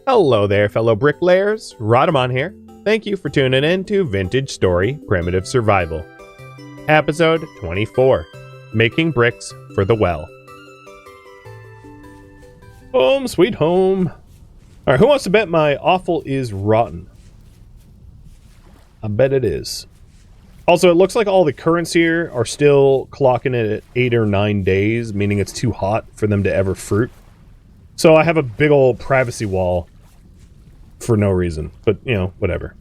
Hello there, fellow bricklayers. Rodamon here. Thank you for tuning in to Vintage Story Primitive Survival. Episode 24, Making Bricks for the Well. Home sweet home. Alright, who wants to bet my offal is rotten? I bet it is. Also, it looks like all the currents here are still clocking it at 8 or 9 days, meaning it's too hot for them to ever fruit. So I have a big old privacy wall for no reason, but, you know, whatever.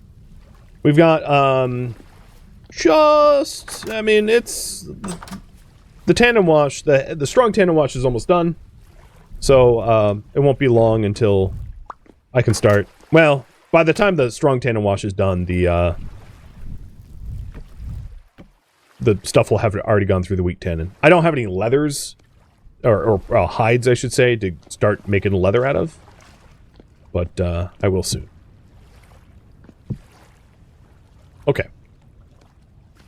We've got, it's... The tandem wash, the strong tandem wash is almost done. So, it won't be long until I can start. Well, by the time the strong tandem wash is done, the stuff will have already gone through the weak tannin. I don't have any leathers, or hides, I should say, to start making leather out of. But, I will soon. Okay.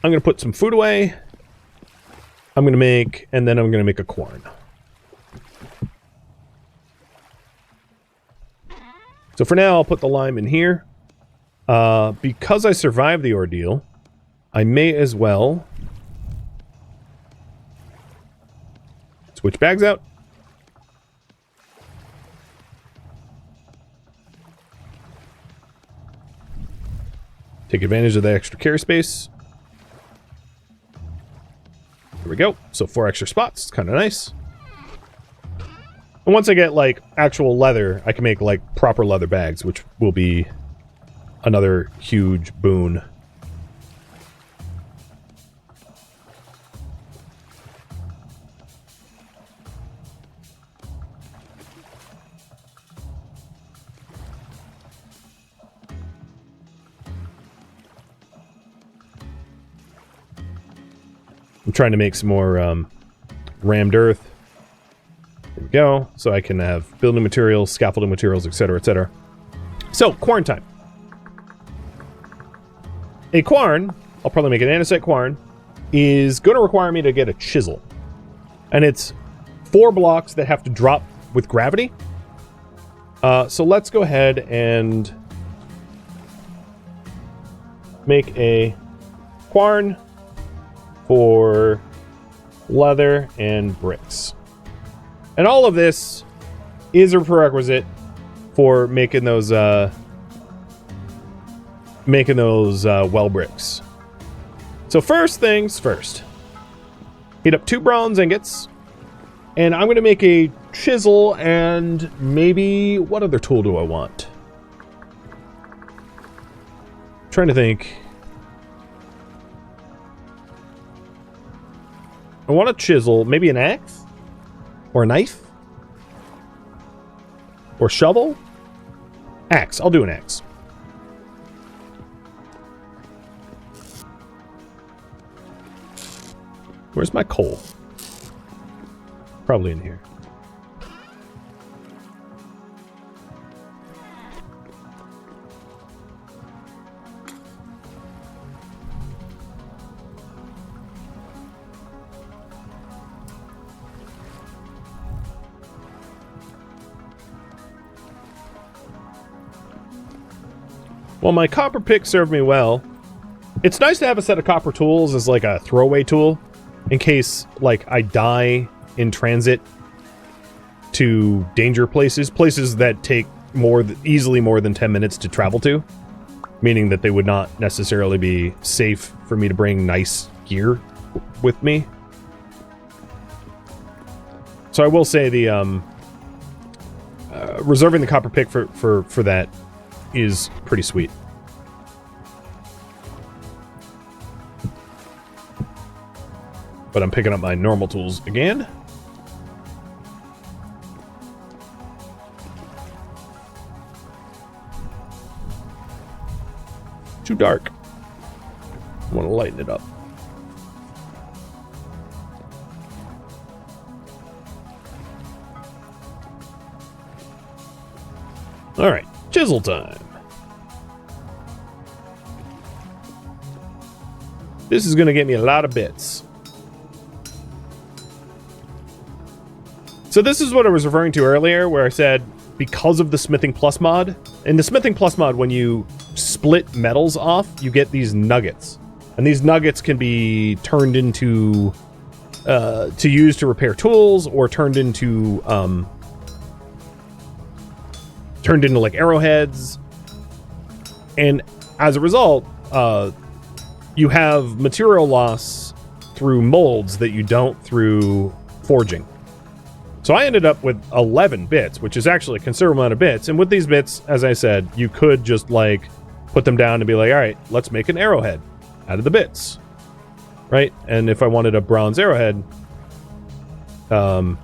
I'm gonna put some food away. I'm gonna make, and then I'm gonna make a quarry. So for now, I'll put the lime in here. Because I survived the ordeal, I may as well switch bags out. Take advantage of the extra carry space. There we go. So 4 extra spots. It's kind of nice. And once I get, like, actual leather, I can make, like, proper leather bags, which will be another huge boon. I'm trying to make some more rammed earth. There we go. So I can have building materials, scaffolding materials, etc., etc. So, quarry time. A quarry, I'll probably make an andesite quarry, is going to require me to get a chisel. And it's 4 blocks that have to drop with gravity. So let's go ahead and make a quarry for leather and bricks. And all of this is a prerequisite for making those well bricks. So first things first. Heat up 2 bronze ingots. And I'm going to make a chisel and maybe... What other tool do I want? I'm trying to think... I want a chisel, maybe an axe? Or a knife? Or shovel? Axe, I'll do an axe. Where's my coal? Probably in here. Well, my copper pick served me well. It's nice to have a set of copper tools as like a throwaway tool in case like I die in transit to danger places, places that take easily more than 10 minutes to travel to, meaning that they would not necessarily be safe for me to bring nice gear with me. So I will say the reserving the copper pick for that is pretty sweet. But I'm picking up my normal tools again. Too dark. I want to lighten it up. All right, chisel time. This is going to get me a lot of bits. So this is what I was referring to earlier, where I said because of the Smithing Plus mod. In the Smithing Plus mod, when you split metals off, you get these nuggets. And these nuggets can be turned into... to use to repair tools, or turned into like arrowheads. And as a result, you have material loss through molds that you don't through forging. So I ended up with 11 bits, which is actually a considerable amount of bits. And with these bits, as I said, you could just like put them down and be like, all right, let's make an arrowhead out of the bits, right? And if I wanted a bronze arrowhead, there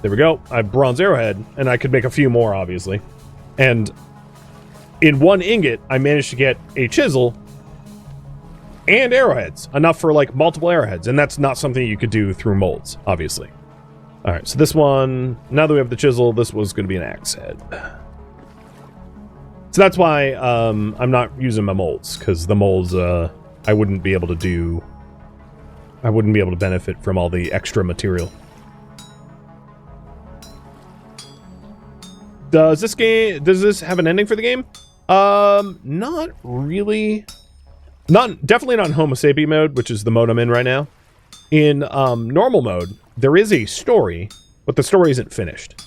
we go. I have bronze arrowhead, and I could make a few more, obviously. And in one ingot, I managed to get a chisel and arrowheads, enough for like multiple arrowheads, and that's not something you could do through molds, obviously. All right, so this one, now that we have the chisel, this was going to be an axe head. So that's why I'm not using my molds, because the molds I wouldn't be able to benefit from all the extra material. Does this have an ending for the game? Not really. Definitely not in Homo Sapiens mode, which is the mode I'm in right now. In normal mode, there is a story, but the story isn't finished.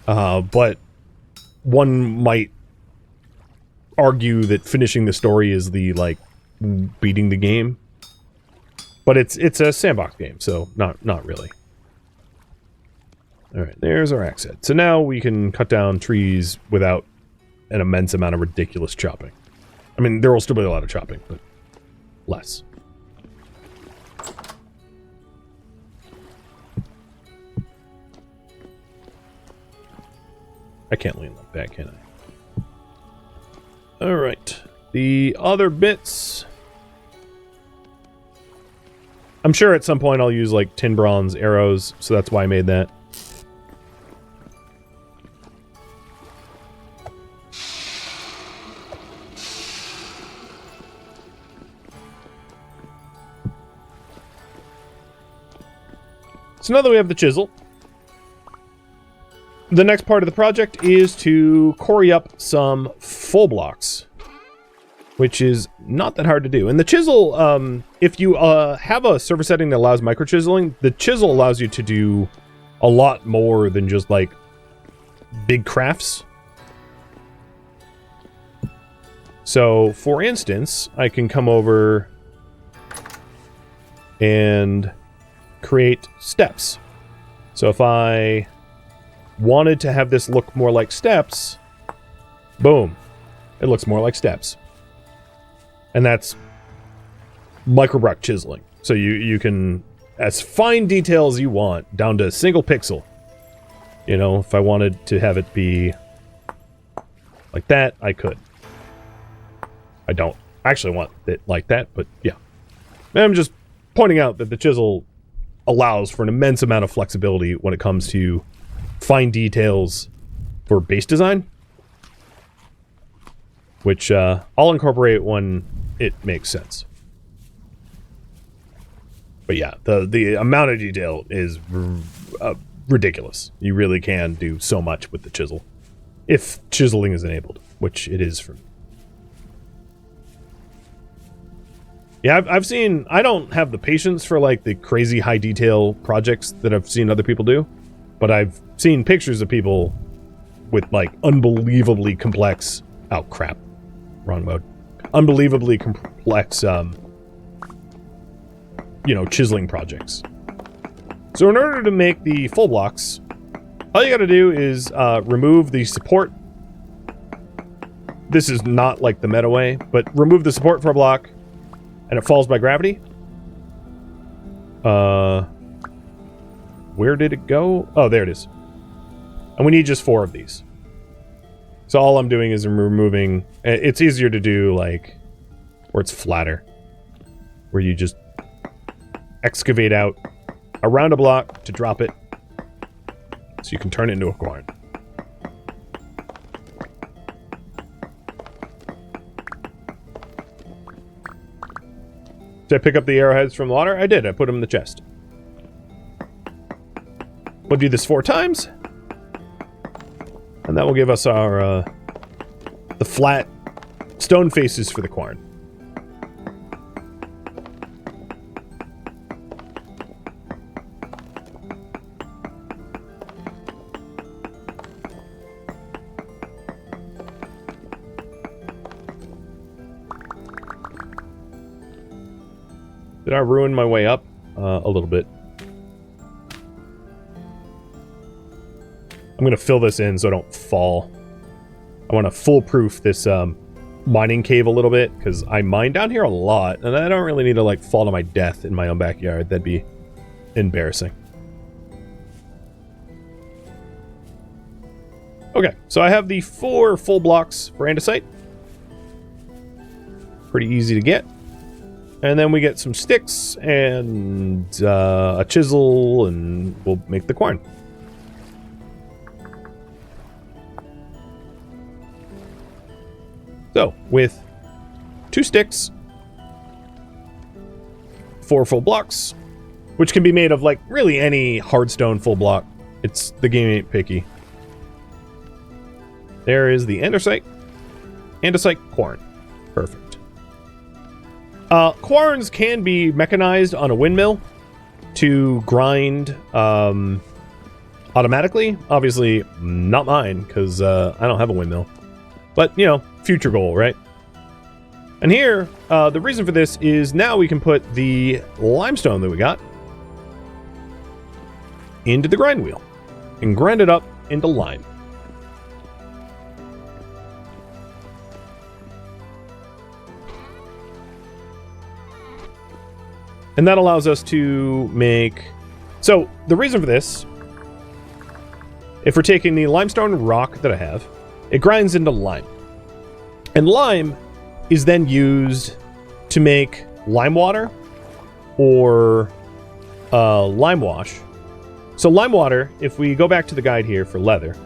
But one might argue that finishing the story is the, like, beating the game. But it's a sandbox game, so not really. Alright, there's our axe head. So now we can cut down trees without an immense amount of ridiculous chopping. I mean, there will still be a lot of chopping, but less. I can't lean like that, can I? Alright. The other bits... I'm sure at some point I'll use, like, tin bronze arrows, so that's why I made that. So now that we have the chisel, the next part of the project is to quarry up some full blocks, which is not that hard to do. And the chisel, if you have a surface setting that allows micro chiseling, the chisel allows you to do a lot more than just like big crafts. So, for instance, I can come over and create steps. So if I wanted to have this look more like steps, boom, it looks more like steps. And that's microblock chiseling. So you can, as fine detail as you want, down to a single pixel. You know, if I wanted to have it be like that, I could. I don't actually want it like that, but yeah. And I'm just pointing out that the chisel allows for an immense amount of flexibility when it comes to fine details for base design, which I'll incorporate when it makes sense. But yeah, the amount of detail is ridiculous. You really can do so much with the chisel, if chiseling is enabled, which it is for me. Yeah, I've seen... I don't have the patience for, like, the crazy high detail projects that I've seen other people do. But I've seen pictures of people with, like, unbelievably complex... Oh, crap. Wrong mode. Unbelievably complex, you know, chiseling projects. So in order to make the full blocks, all you gotta do is remove the support. This is not like the meta way, but remove the support for a block, and it falls by gravity. Where did it go? Oh, there it is. And we need just 4 of these. So all I'm doing is I'm removing... It's easier to do, like, where it's flatter. Where you just excavate out around a block to drop it, so you can turn it into a coin. Did I pick up the arrowheads from the water? I did. I put them in the chest. We'll do this 4 times. And that will give us our, the flat stone faces for the quarry. Did I ruin my way up? A little bit. I'm going to fill this in so I don't fall. I want to foolproof this mining cave a little bit, because I mine down here a lot, and I don't really need to, like, fall to my death in my own backyard. That'd be embarrassing. Okay, so I have the 4 full blocks for andesite. Pretty easy to get. And then we get some sticks and a chisel, and we'll make the quern. So, with 2 sticks, 4 full blocks, which can be made of, like, really any hardstone full block. The game ain't picky. There is the andesite quern. Perfect. Querns can be mechanized on a windmill to grind automatically. Obviously, not mine, because I don't have a windmill. But, you know, future goal, right? And here, the reason for this is now we can put the limestone that we got into the grind wheel and grind it up into lime. And that allows us to make... So, the reason for this, if we're taking the limestone rock that I have, it grinds into lime. And lime is then used to make lime water or lime wash. So lime water, if we go back to the guide here for leather,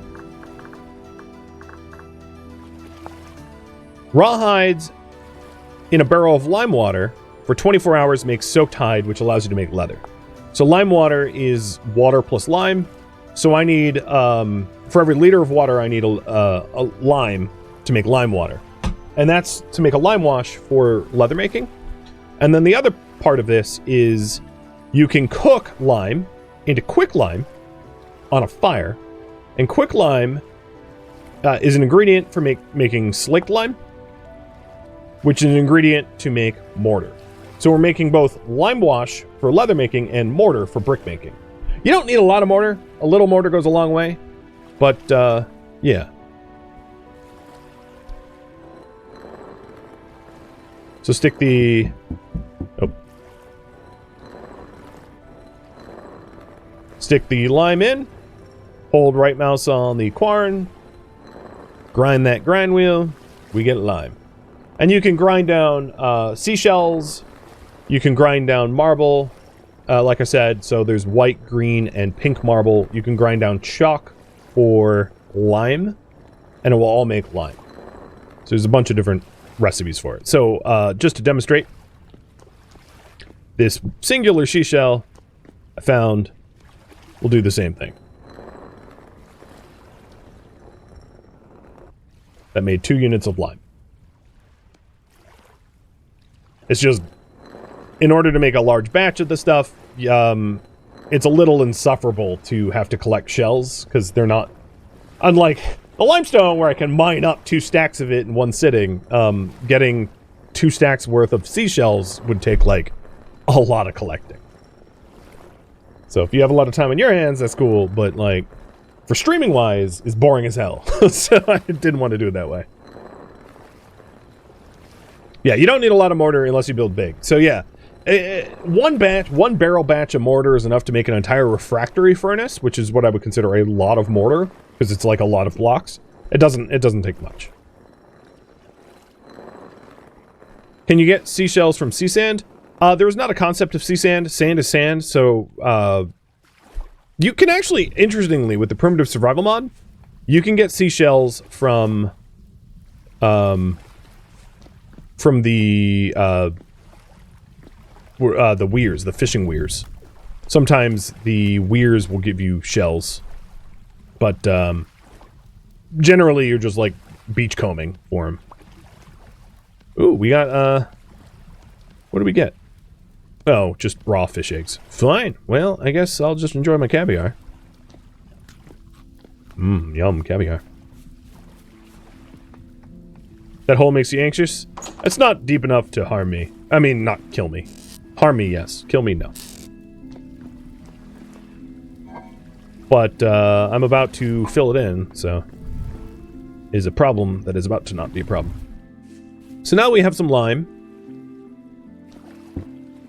raw hides in a barrel of lime water for 24 hours makes soaked hide, which allows you to make leather. So lime water is water plus lime. So I need, for every liter of water, I need a lime to make lime water. And that's to make a lime wash for leather making. And then the other part of this is you can cook lime into quick lime on a fire. And quick lime is an ingredient for making slaked lime, which is an ingredient to make mortar. So we're making both lime wash for leather making and mortar for brick making. You don't need a lot of mortar. A little mortar goes a long way. But, yeah. So stick the... Oh. Stick the lime in. Hold right mouse on the quern. Grind that grind wheel. We get lime. And you can grind down seashells. You can grind down marble. Like I said, so there's white, green, and pink marble. You can grind down chalk or lime, and it will all make lime. So there's a bunch of different recipes for it. So just to demonstrate, this singular seashell I found will do the same thing. That made 2 units of lime. It's just, in order to make a large batch of the stuff, it's a little insufferable to have to collect shells, because they're not... Unlike the limestone, where I can mine up 2 stacks of it in one sitting, getting 2 stacks worth of seashells would take, like, a lot of collecting. So if you have a lot of time on your hands, that's cool, but, like, for streaming-wise, it's boring as hell. So I didn't want to do it that way. Yeah, you don't need a lot of mortar unless you build big. So yeah, one barrel batch of mortar is enough to make an entire refractory furnace, which is what I would consider a lot of mortar, because it's like a lot of blocks. It doesn't take much. Can you get seashells from sea sand? There is not a concept of sea sand. Sand is sand, so you can actually, interestingly, with the primitive survival mod, you can get seashells from the weirs, the fishing weirs. Sometimes the weirs will give you shells. But, generally you're just, like, beachcombing for them. Ooh, we got, what do we get? Oh, just raw fish eggs. Fine. Well, I guess I'll just enjoy my caviar. Mmm, yum, caviar. That hole makes you anxious? It's not deep enough to harm me. I mean, not kill me. Harm me, yes. Kill me, no. But, I'm about to fill it in, so... is a problem that is about to not be a problem. So now we have some lime.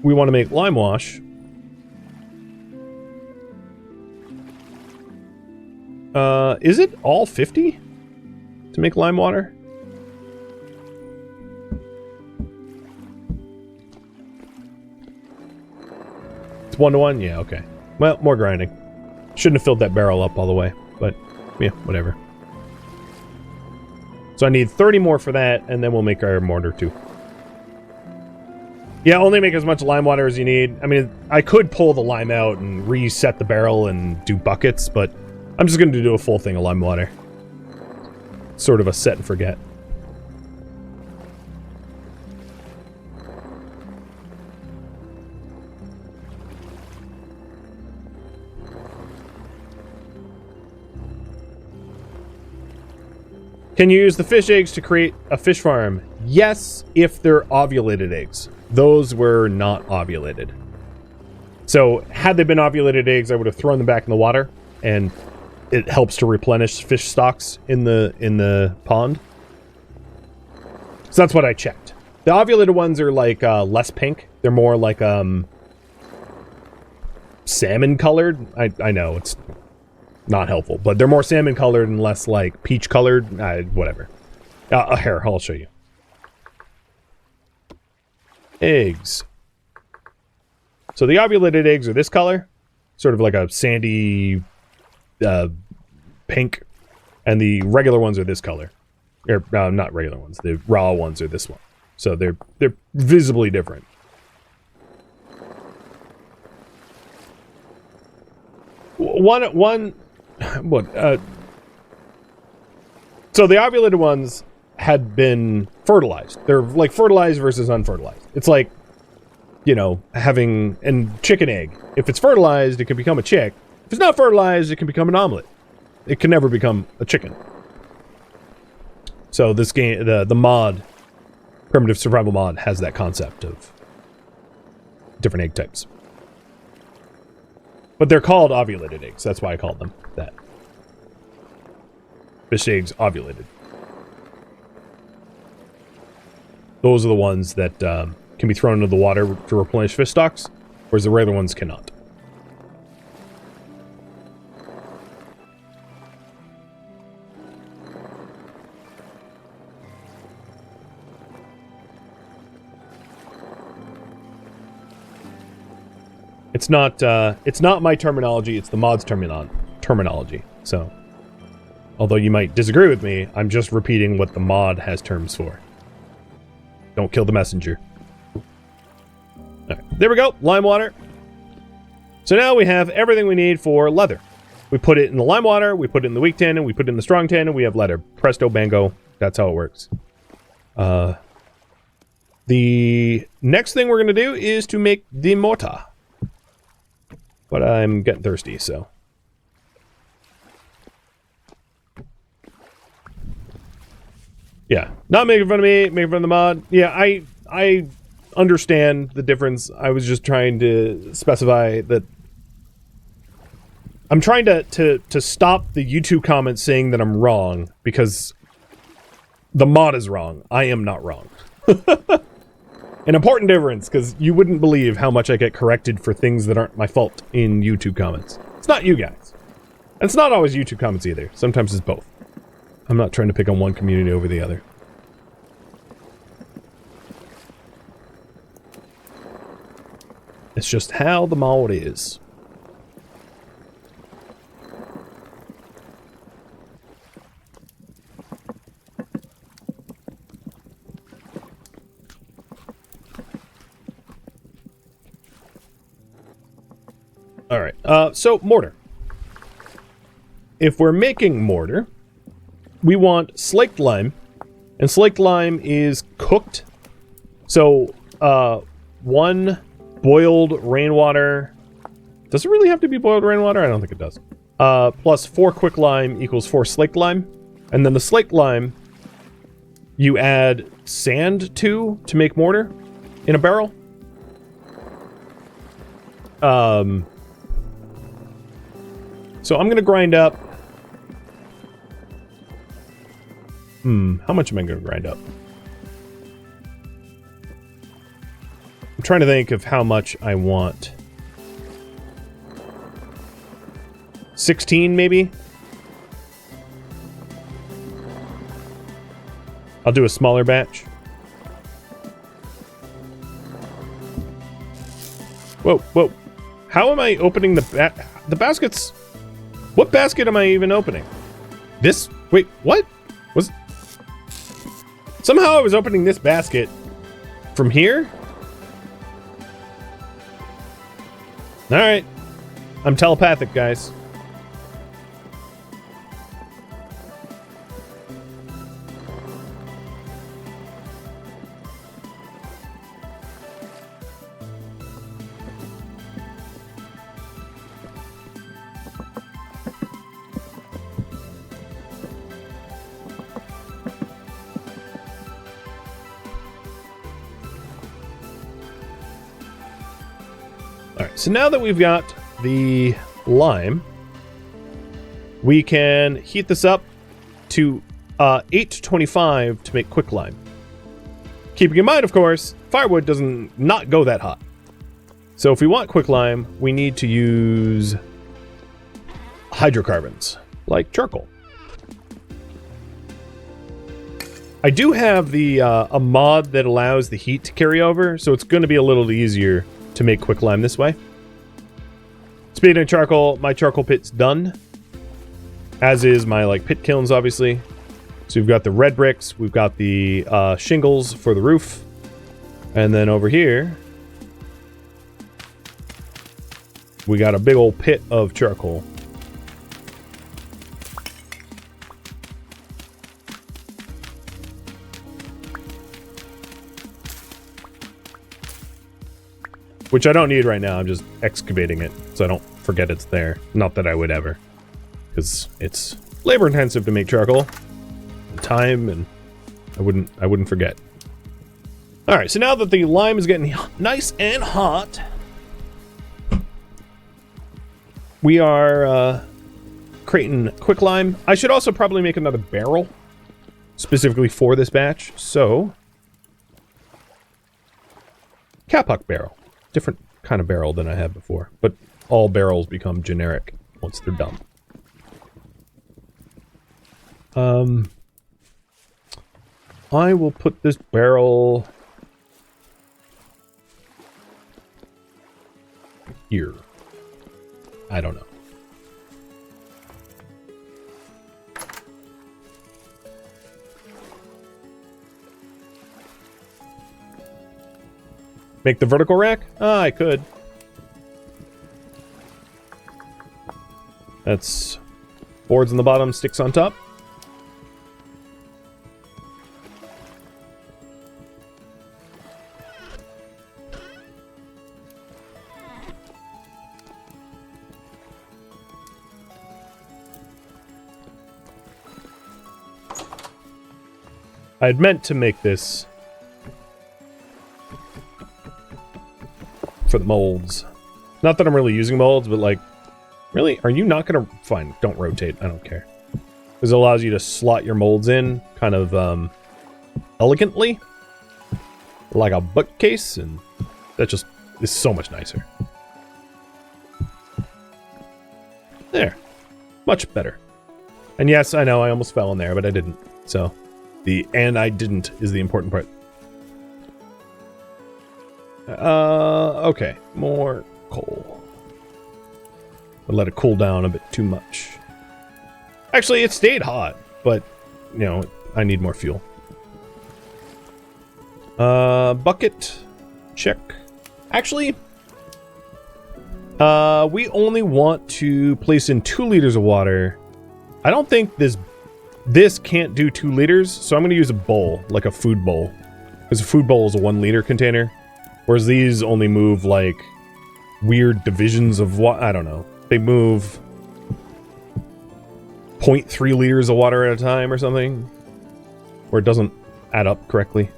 We want to make lime wash. Is it all 50 to make lime water? It's 1-to-1? Yeah, okay. Well, more grinding. Shouldn't have filled that barrel up all the way, but yeah, whatever. So I need 30 more for that, and then we'll make our mortar too. Yeah, only make as much lime water as you need. I mean, I could pull the lime out and reset the barrel and do buckets, but I'm just going to do a full thing of lime water. Sort of a set and forget. Can you use the fish eggs to create a fish farm? Yes, if they're ovulated eggs. Those were not ovulated. So, had they been ovulated eggs, I would have thrown them back in the water, and it helps to replenish fish stocks in the pond. So that's what I checked. The ovulated ones are like less pink. They're more like salmon colored. I know it's not helpful, but they're more salmon colored and less like peach colored. Whatever. Here, I'll show you. Eggs. So the ovulated eggs are this color, sort of like a sandy pink, and the regular ones are this color. Or not regular ones. The raw ones are this one. So they're visibly different. So the ovulated ones had been fertilized. They're like fertilized versus unfertilized. It's like, you know, having a chicken egg. If it's fertilized, it can become a chick. If it's not fertilized, it can become an omelet. It can never become a chicken. So this game, the mod, primitive survival mod, has that concept of different egg types. But they're called ovulated eggs. That's why I called them that. Fish eggs ovulated. Those are the ones that can be thrown into the water to replenish fish stocks, whereas the regular ones cannot. It's not my terminology, it's the mod's terminology. So, although you might disagree with me, I'm just repeating what the mod has terms for. Don't kill the messenger. Alright, there we go, lime water. So now we have everything we need for leather. We put it in the lime water, we put it in the weak tannin, we put it in the strong tannin, we have leather. Presto, bango, that's how it works. The next thing we're going to do is to make the mortar. But I'm getting thirsty, so. Yeah, not making fun of me, making fun of the mod. Yeah, I understand the difference. I was just trying to specify that I'm trying to stop the YouTube comments saying that I'm wrong, because the mod is wrong. I am not wrong. An important difference, because you wouldn't believe how much I get corrected for things that aren't my fault in YouTube comments. It's not you guys. And it's not always YouTube comments either. Sometimes it's both. I'm not trying to pick on one community over the other. It's just how the mod is. All right. So mortar. If we're making mortar, we want slaked lime, and slaked lime is cooked. So, 1 boiled rainwater. Does it really have to be boiled rainwater? I don't think it does. Plus 4 quick lime equals 4 slaked lime. And then the slaked lime, you add sand to make mortar in a barrel. So I'm going to grind up. How much am I going to grind up? I'm trying to think of how much I want. 16, maybe? I'll do a smaller batch. Whoa, whoa. How am I opening the baskets? What basket am I even opening? This? Wait, what? Somehow I was opening this basket from here? Alright. I'm telepathic, guys. So now that we've got the lime, we can heat this up to 825 to make quick lime. Keeping in mind, of course, firewood doesn't not go that hot. So if we want quick lime, we need to use hydrocarbons, like charcoal. I do have the a mod that allows the heat to carry over, so it's going to be a little easier to make quick lime this way. Speaking of charcoal, my charcoal pit's done. As is my pit kilns, obviously. So we've got the red bricks, we've got the shingles for the roof. And then over here, we got a big old pit of charcoal. Which I don't need right now, I'm just excavating it, so I don't forget it's there. Not that I would ever. Because it's labor intensive to make charcoal. And time, and I wouldn't forget. Alright, so now that the lime is getting nice and hot, we are creating quick lime. I should also probably make another barrel, specifically for this batch, so... Kapok barrel. Different kind of barrel than I had before, but all barrels become generic once they're done. I will put this barrel here. I don't know. Make the vertical rack? Ah, I could. That's boards on the bottom, sticks on top. I had meant to make this for the molds. Not that I'm really using molds, but really? Are you not gonna... Fine, don't rotate. I don't care. Because it allows you to slot your molds in kind of elegantly. Like a bookcase, and that just is so much nicer. There. Much better. And yes, I know I almost fell in there, but I didn't. So, and I didn't is the important part. Okay. More coal. But let it cool down a bit too much. Actually, it stayed hot, but, you know, I need more fuel. Bucket. Check. Actually, We only want to place in 2 liters of water. I don't think this can't do 2 liters, so I'm going to use a bowl, like a food bowl. Because a food bowl is a 1 liter container, whereas these only move like weird divisions of water. I don't know. They move 0.3 liters of water at a time or something, or it doesn't add up correctly.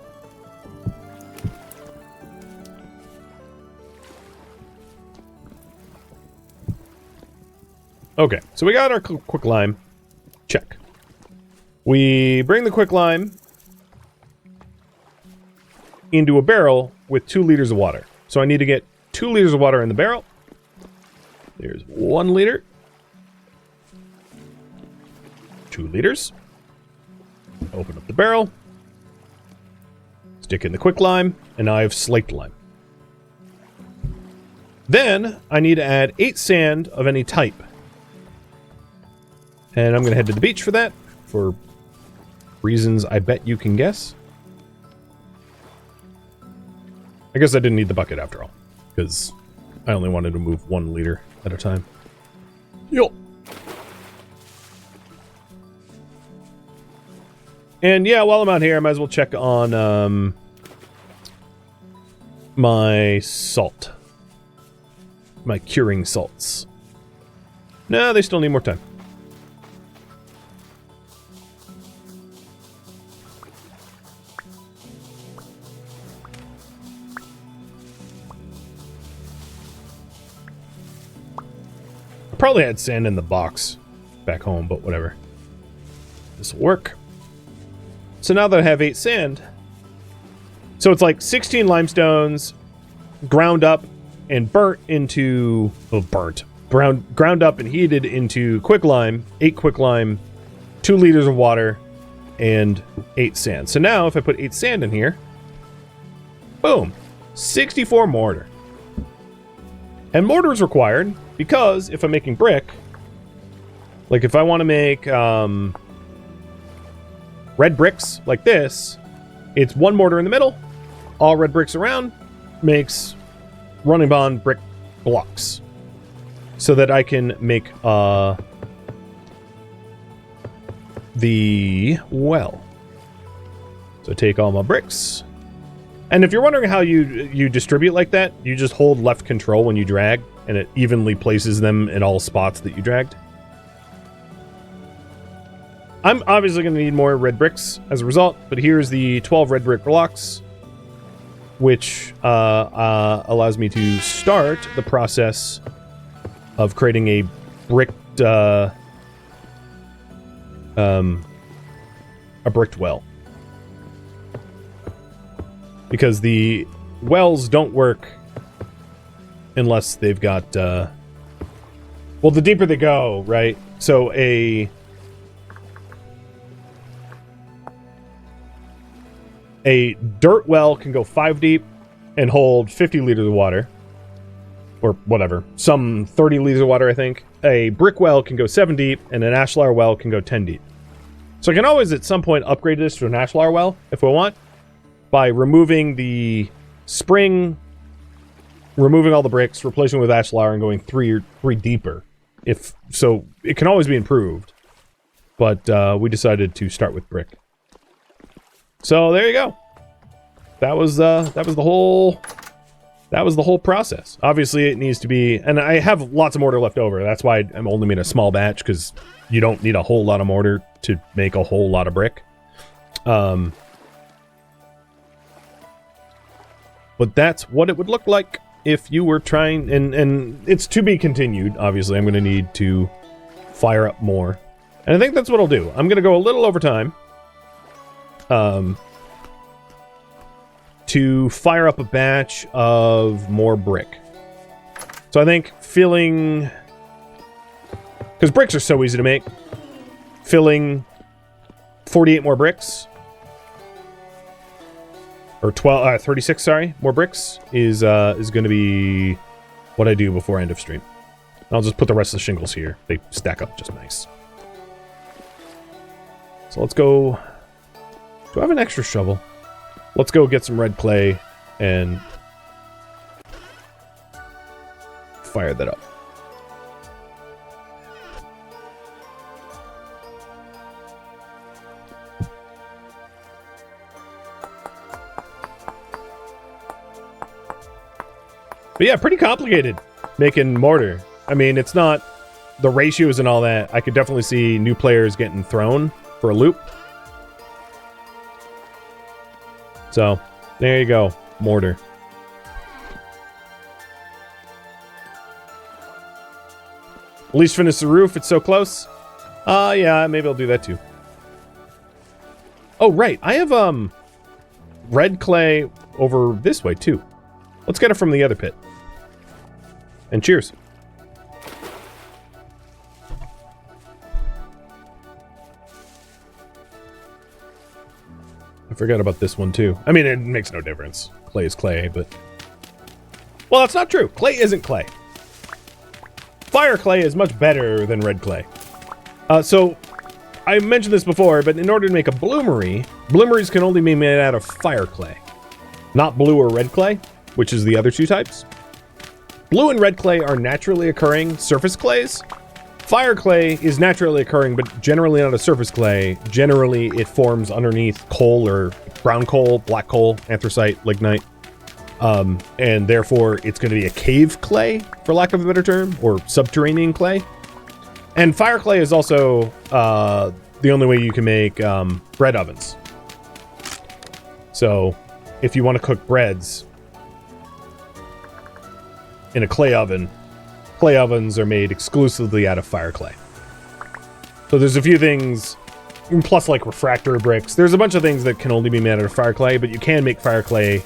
Okay, so we got our quick lime. Check. We bring the quick lime into a barrel with 2 liters of water. So I need to get 2 liters of water in the barrel. There's 1 liter. 2 liters. Open up the barrel. Stick in the quick lime, and now I have slaked lime. Then I need to add 8 sand of any type. And I'm going to head to the beach for that, for reasons I bet you can guess. I guess I didn't need the bucket after all, because I only wanted to move 1 liter at a time. Yo. And yeah, while I'm out here, I might as well check on my salt. My curing salts. No, they still need more time. Probably had sand in the box back home, but whatever. This will work. So now that I have 8 sand, so it's like 16 limestones ground up and burnt into, ground up and heated into quick lime, 8 quick lime, 2 liters of water, and 8 sand. So now if I put 8 sand in here, boom, 64 mortar. And mortar is required because if I'm making brick, like if I want to make red bricks like this, it's 1 mortar in the middle, all red bricks around, makes running bond brick blocks. So that I can make the well. So take all my bricks. And if you're wondering how you distribute like that, you just hold left control when you drag, and it evenly places them in all spots that you dragged. I'm obviously going to need more red bricks as a result, but here's the 12 red brick blocks, which allows me to start the process of creating a bricked well. Because the wells don't work unless they've got, well, the deeper they go, right? So a dirt well can go 5 deep and hold 50 liters of water. Or whatever. Some 30 liters of water, I think. A brick well can go 7 deep, and an ashlar well can go 10 deep. So I can always, at some point, upgrade this to an ashlar well, if I want, by removing the spring, removing all the bricks, replacing with ashlar, and going 3 deeper. If so, it can always be improved. But we decided to start with brick. So there you go. That was the whole process. Obviously, it needs to be, and I have lots of mortar left over. That's why I'm only made a small batch, because you don't need a whole lot of mortar to make a whole lot of brick. But that's what it would look like if you were trying, and it's to be continued. Obviously, I'm going to need to fire up more. And I think that's what I'll do. I'm going to go a little over time. To fire up a batch of more brick. So I think filling, because bricks are so easy to make, filling 48 more bricks, or 36, sorry, more bricks is going to be what I do before end of stream. I'll just put the rest of the shingles here. They stack up just nice. So let's go. Do I have an extra shovel? Let's go get some red clay and fire that up. But yeah, pretty complicated making mortar. I mean, it's not the ratios and all that. I could definitely see new players getting thrown for a loop. So, there you go. Mortar. At least finish the roof. It's so close. Yeah, maybe I'll do that too. Oh, right. I have, red clay over this way too. Let's get it from the other pit. And cheers. I forgot about this one too. I mean, it makes no difference. Clay is clay, but... Well, that's not true. Clay isn't clay. Fire clay is much better than red clay. So, I mentioned this before, but in order to make a bloomery, bloomeries can only be made out of fire clay. Not blue or red clay, which is the other two types. Blue and red clay are naturally occurring surface clays. Fire clay is naturally occurring, but generally not a surface clay. Generally, it forms underneath coal or brown coal, black coal, anthracite, lignite. And therefore, it's going to be a cave clay, for lack of a better term, or subterranean clay. And fire clay is also the only way you can make bread ovens. So, if you want to cook breads in a clay oven, clay ovens are made exclusively out of fire clay. So there's a few things, plus like refractory bricks. There's a bunch of things that can only be made out of fire clay, but you can make fire clay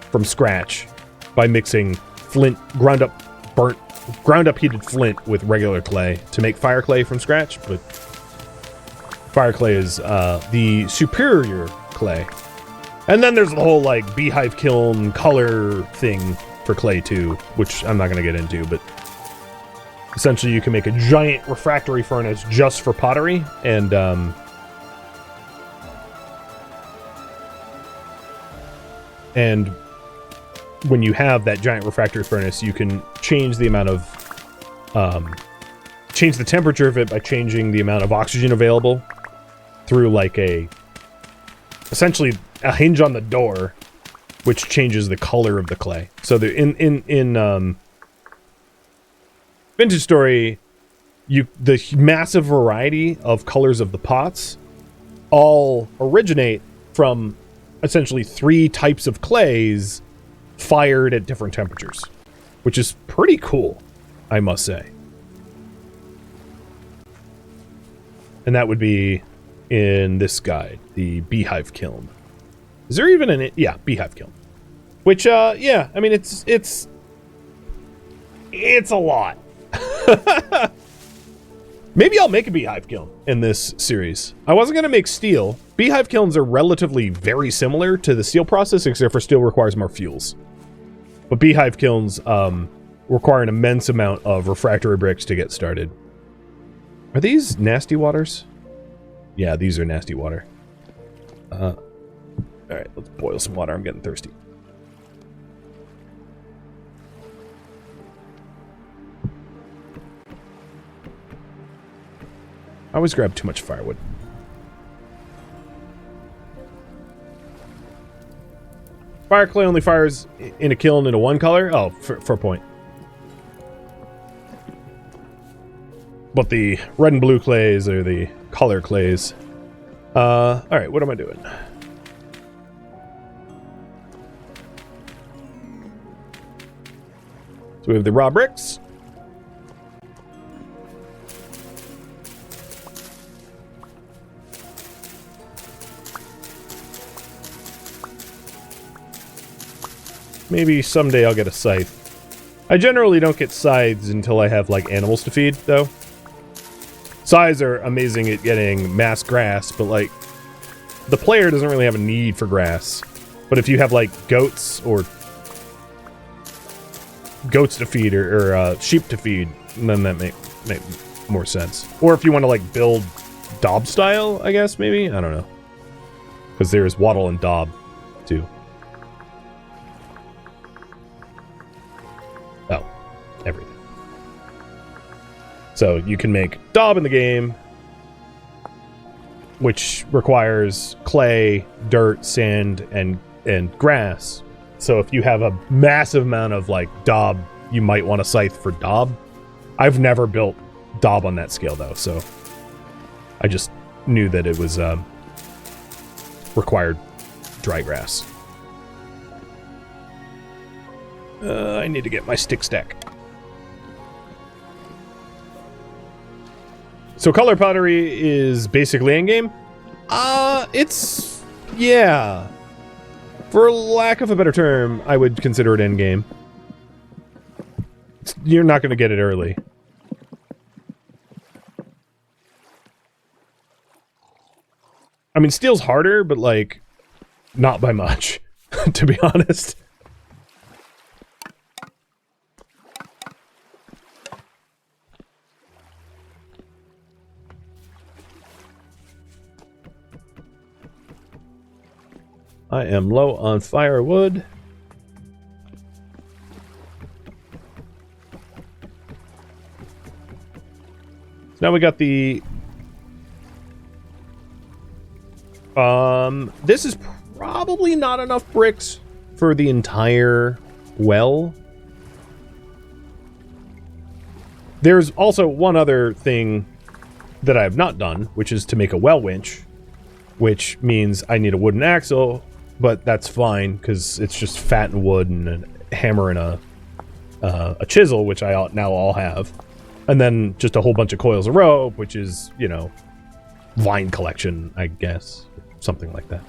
from scratch by mixing flint, ground up heated flint with regular clay to make fire clay from scratch. But fire clay is the superior clay. And then there's the whole like beehive kiln color thing for clay too, which I'm not going to get into, but essentially you can make a giant refractory furnace just for pottery, and when you have that giant refractory furnace, you can change the amount of change the temperature of it by changing the amount of oxygen available through like essentially a hinge on the door, which changes the color of the clay. So in Vintage Story, the massive variety of colors of the pots all originate from essentially 3 types of clays fired at different temperatures, which is pretty cool, I must say. And that would be in this guide, the beehive kiln. Is there even an... Yeah, beehive kiln. Which, yeah, I mean, it's a lot. Maybe I'll make a beehive kiln in this series. I wasn't going to make steel. Beehive kilns are relatively very similar to the steel process, except for steel requires more fuels. But beehive kilns require an immense amount of refractory bricks to get started. Are these nasty waters? Yeah, these are nasty water. Alright, let's boil some water. I'm getting thirsty. I always grab too much firewood. Fire clay only fires in a kiln in a one color? Oh, for a point. But the red and blue clays are the color clays. Alright, what am I doing? So we have the raw bricks. Maybe someday I'll get a scythe. I generally don't get scythes until I have, like, animals to feed, though. Scythes are amazing at getting mass grass, but, like, the player doesn't really have a need for grass. But if you have, like, goats to feed or sheep to feed, then that make more sense. Or if you want to, like, build daub style, I guess, maybe? I don't know. Because there's wattle and daub, too. Oh, everything. So you can make daub in the game, which requires clay, dirt, sand, and grass. So if you have a massive amount of like daub, you might want a scythe for daub. I've never built daub on that scale though, so I just knew that it was required dry grass. I need to get my stick stack. So color pottery is basically endgame? It's... yeah. For lack of a better term, I would consider it endgame. You're not going to get it early. I mean, steel's harder, but, like, not by much, to be honest. I am low on firewood. So now we got the... this is probably not enough bricks for the entire well. There's also one other thing that I have not done, which is to make a well winch, which means I need a wooden axle, but that's fine because it's just fat and wood and a hammer and a chisel, which I now all have. And then just a whole bunch of coils of rope, which is, you know, vine collection, I guess. Something like that.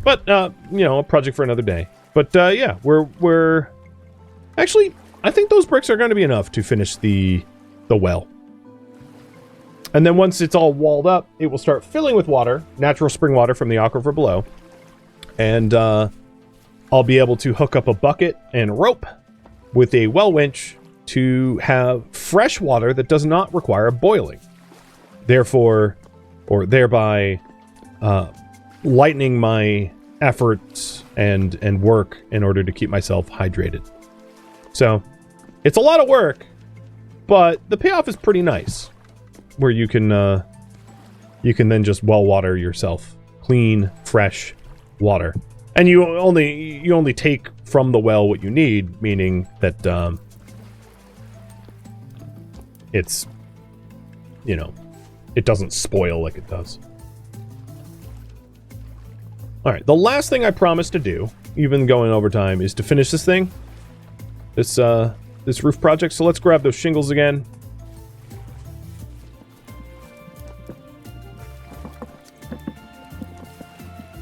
But, you know, a project for another day. But, yeah, we're... Actually, I think those bricks are going to be enough to finish the well. And then once it's all walled up, it will start filling with water, natural spring water from the aquifer below. And, I'll be able to hook up a bucket and rope with a well winch to have fresh water that does not require boiling. Therefore, or thereby, lightening my efforts and work in order to keep myself hydrated. So, it's a lot of work, but the payoff is pretty nice. Where you can then just well water yourself. Clean, fresh water. And you only take from the well what you need, meaning that, it's, you know, it doesn't spoil like it does. Alright, the last thing I promised to do, even going over time, is to finish this thing. This roof project. So let's grab those shingles again.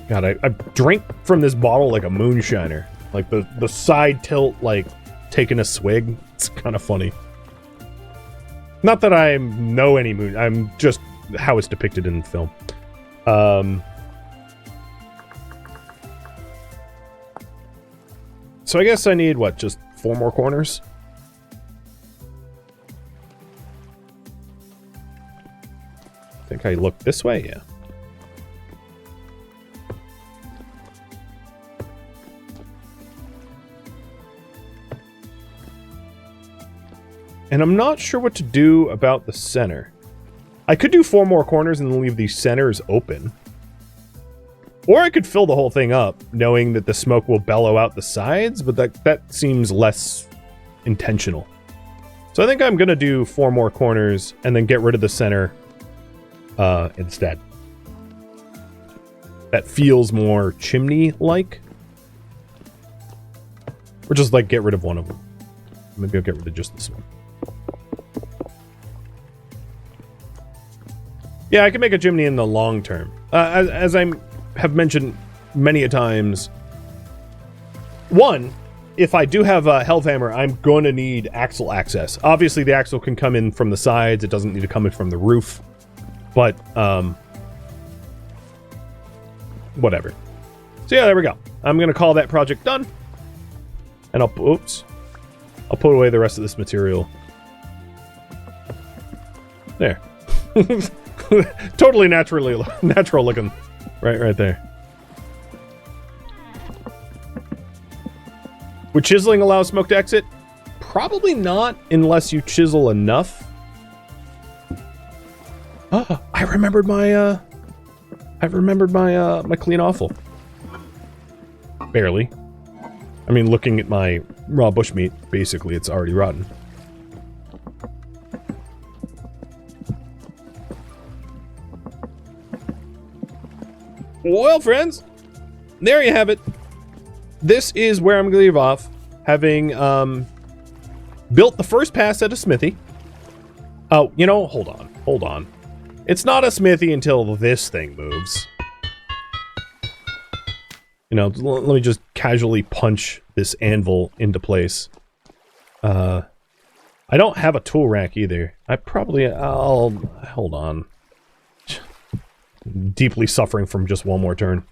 God, I drink from this bottle like a moonshiner. Like the side tilt, like taking a swig. It's kind of funny. Not that I know any moon. I'm just how it's depicted in the film. So I guess I need, what, just 4 more corners? I think I look this way, yeah. And I'm not sure what to do about the center. I could do 4 more corners and leave these centers open. Or I could fill the whole thing up, knowing that the smoke will bellow out the sides, but that seems less intentional. So I think I'm going to do 4 more corners and then get rid of the center instead. That feels more chimney-like. Or just, like, get rid of one of them. Maybe I'll get rid of just this one. Yeah, I can make a chimney in the long term. As I have mentioned many a times, one, if I do have a Hellhammer, I'm going to need axle access. Obviously, the axle can come in from the sides. It doesn't need to come in from the roof. But, whatever. So yeah, there we go. I'm going to call that project done. And I'll put away the rest of this material. There. Totally natural looking. Right there. Would chiseling allow smoke to exit? Probably not, unless you chisel enough. Oh, I remembered my my clean offal. Barely. I mean, looking at my raw bushmeat, basically it's already rotten. Well, friends, there you have it. This is where I'm going to leave off, having built the first pass at a smithy. Oh, you know, hold on. It's not a smithy until this thing moves. You know, let me just casually punch this anvil into place. I don't have a tool rack either. I'll hold on. Deeply suffering from just one more turn.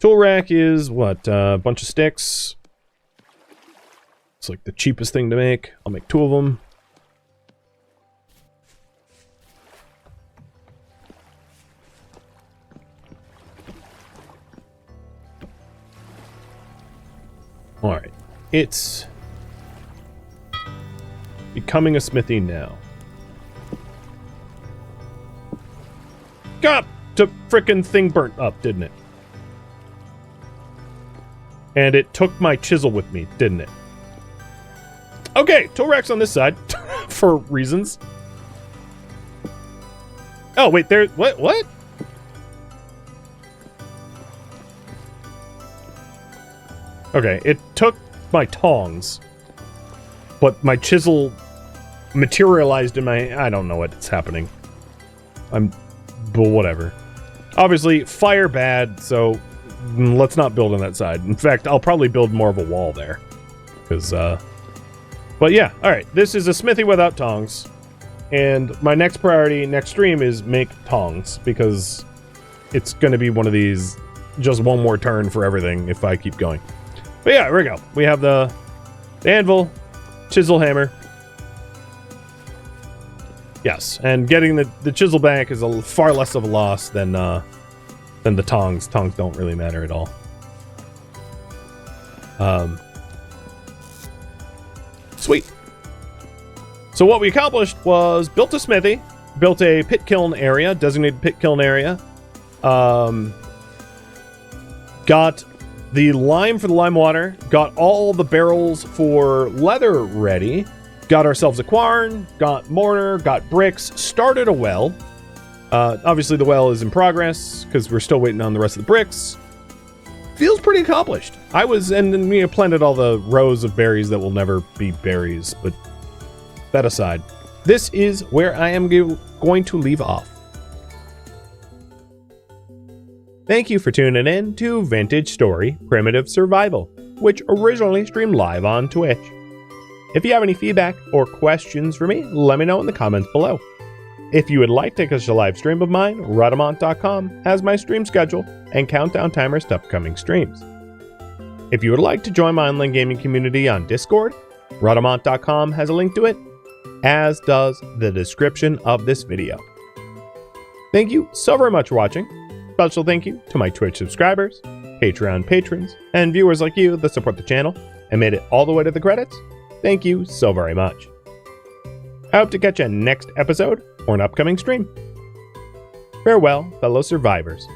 Tool rack is what? A bunch of sticks. It's like the cheapest thing to make. I'll make 2 of them. Alright. It's becoming a smithy now. God! The frickin' thing burnt up, didn't it? And it took my chisel with me, didn't it? Okay, tool rack's on this side. For reasons. Oh, wait, there... What? Okay, it took my tongs. But my chisel materialized in my... I don't know what's happening. But whatever. Obviously, fire bad, so... let's not build on that side. In fact, I'll probably build more of a wall there. Because, but yeah, alright. This is a smithy without tongs. And my next priority, next stream, is make tongs. Because it's going to be one of these, just one more turn for everything if I keep going. But yeah, here we go. We have the anvil, chisel hammer. Yes, and getting the chisel back is far less of a loss than the tongs. Tongs don't really matter at all. Sweet. So what we accomplished was built a smithy, built a pit kiln area, designated pit kiln area. Got the lime for the lime water, got all the barrels for leather ready, got ourselves a quarry, got mortar, got bricks, started a well. Obviously the well is in progress because we're still waiting on the rest of the bricks. Feels pretty accomplished. And then we planted all the rows of berries that will never be berries, but that aside, this is where I am going to leave off. Thank you for tuning in to Vintage Story Primitive Survival, which originally streamed live on Twitch. If you have any feedback or questions for me, let me know in the comments below. If you would like to catch a live stream of mine, Rudamont.com has my stream schedule and countdown timers to upcoming streams. If you would like to join my online gaming community on Discord, Rudamont.com has a link to it, as does the description of this video. Thank you so very much for watching. Special thank you to my Twitch subscribers, Patreon patrons, and viewers like you that support the channel and made it all the way to the credits. Thank you so very much. I hope to catch you next episode or an upcoming stream. Farewell, fellow survivors.